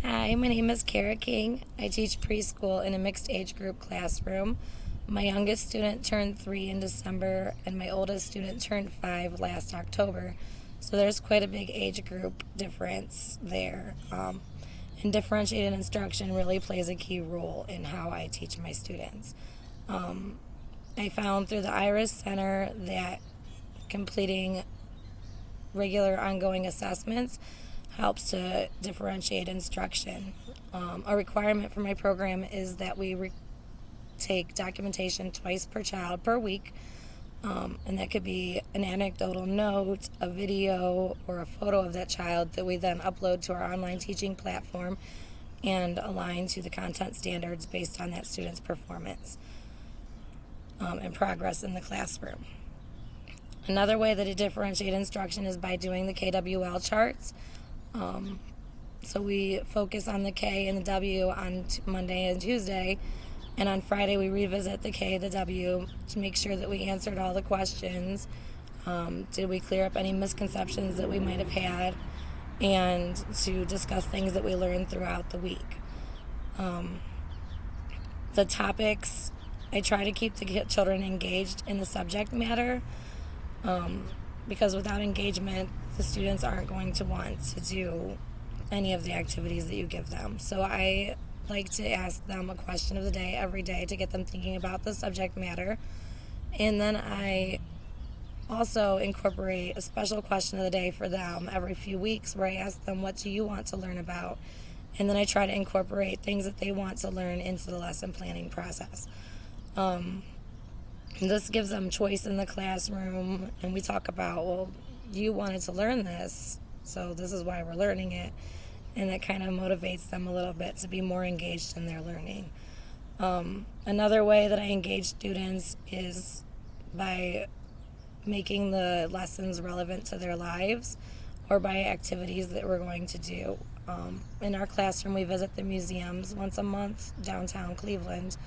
Hi, my name is Kara King. I teach preschool in a mixed age group classroom. My youngest student turned 3 in December, and my oldest student turned 5 last October. So there's quite a big age group difference there. And differentiated instruction really plays a key role in how I teach my students. I found through the IRIS Center that completing regular ongoing assessments helps to differentiate instruction. A requirement for my program is that we take documentation twice per child per week, and that could be an anecdotal note, a video, or a photo of that child that we then upload to our online teaching platform and align to the content standards based on that student's performance and progress in the classroom. Another way that I differentiate instruction is by doing the KWL charts. So we focus on the K and the W on Monday and Tuesday, and on Friday we revisit the K, the W, to make sure that we answered all the questions. Did we clear up any misconceptions that we might have had, and to discuss things that we learned throughout the week. The topics, I try to keep the children engaged in the subject matter, because without engagement, the students aren't going to want to do any of the activities that you give them. So I like to ask them a question of the day every day to get them thinking about the subject matter. And then I also incorporate a special question of the day for them every few weeks where I ask them, what do you want to learn about? And then I try to incorporate things that they want to learn into the lesson planning process. This gives them choice in the classroom, and we talk about, well, you wanted to learn this, so this is why we're learning it, and it kind of motivates them a little bit to be more engaged in their learning. Another way that I engage students is by making the lessons relevant to their lives or by activities that we're going to do. In our classroom, we visit the museums once a month, downtown Cleveland,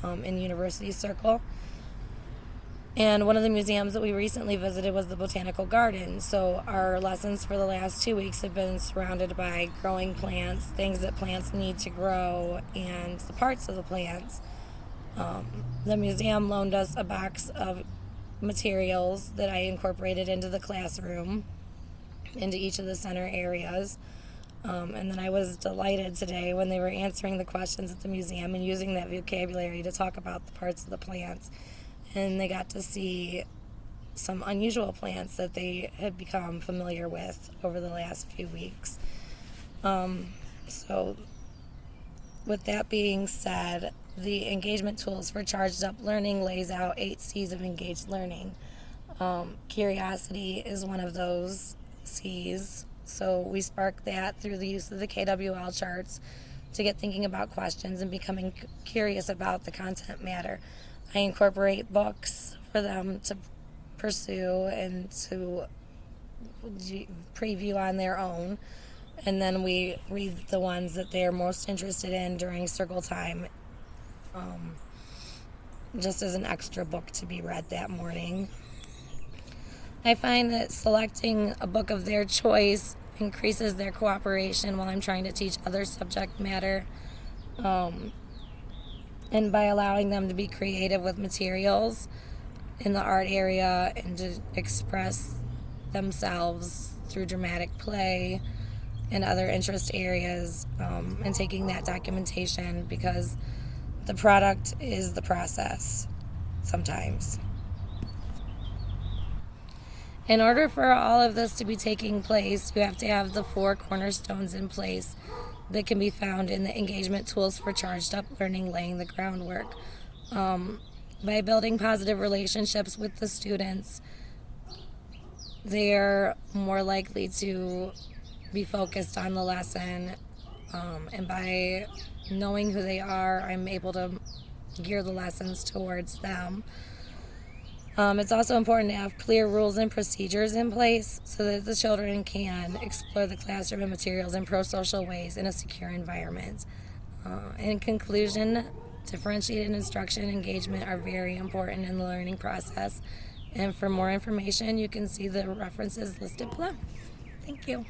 in University Circle. And one of the museums that we recently visited was the Botanical Garden. So our lessons for the last 2 weeks have been surrounded by growing plants, things that plants need to grow, and the parts of the plants. The museum loaned us a box of materials that I incorporated into the classroom, into each of the center areas. And then I was delighted today when they were answering the questions at the museum and using that vocabulary to talk about the parts of the plants. And they got to see some unusual plants that they had become familiar with over the last few weeks. So with that being said, the engagement tools for Charged Up Learning lays out 8 C's of engaged learning. Curiosity is one of those C's. So we spark that through the use of the KWL charts to get thinking about questions and becoming curious about the content matter. I incorporate books for them to pursue and to preview on their own. And then we read the ones that they're most interested in during circle time, just as an extra book to be read that morning. I find that selecting a book of their choice increases their cooperation while I'm trying to teach other subject matter. And by allowing them to be creative with materials in the art area and to express themselves through dramatic play and other interest areas, and taking that documentation, because the product is the process sometimes. In order for all of this to be taking place, you have to have the 4 cornerstones in place that can be found in the engagement tools for Charged Up Learning, laying the groundwork. By building positive relationships with the students, they're more likely to be focused on the lesson, and by knowing who they are, I'm able to gear the lessons towards them. It's also important to have clear rules and procedures in place so that the children can explore the classroom and materials in pro-social ways in a secure environment. In conclusion, differentiated instruction and engagement are very important in the learning process. And for more information, you can see the references listed below. Thank you.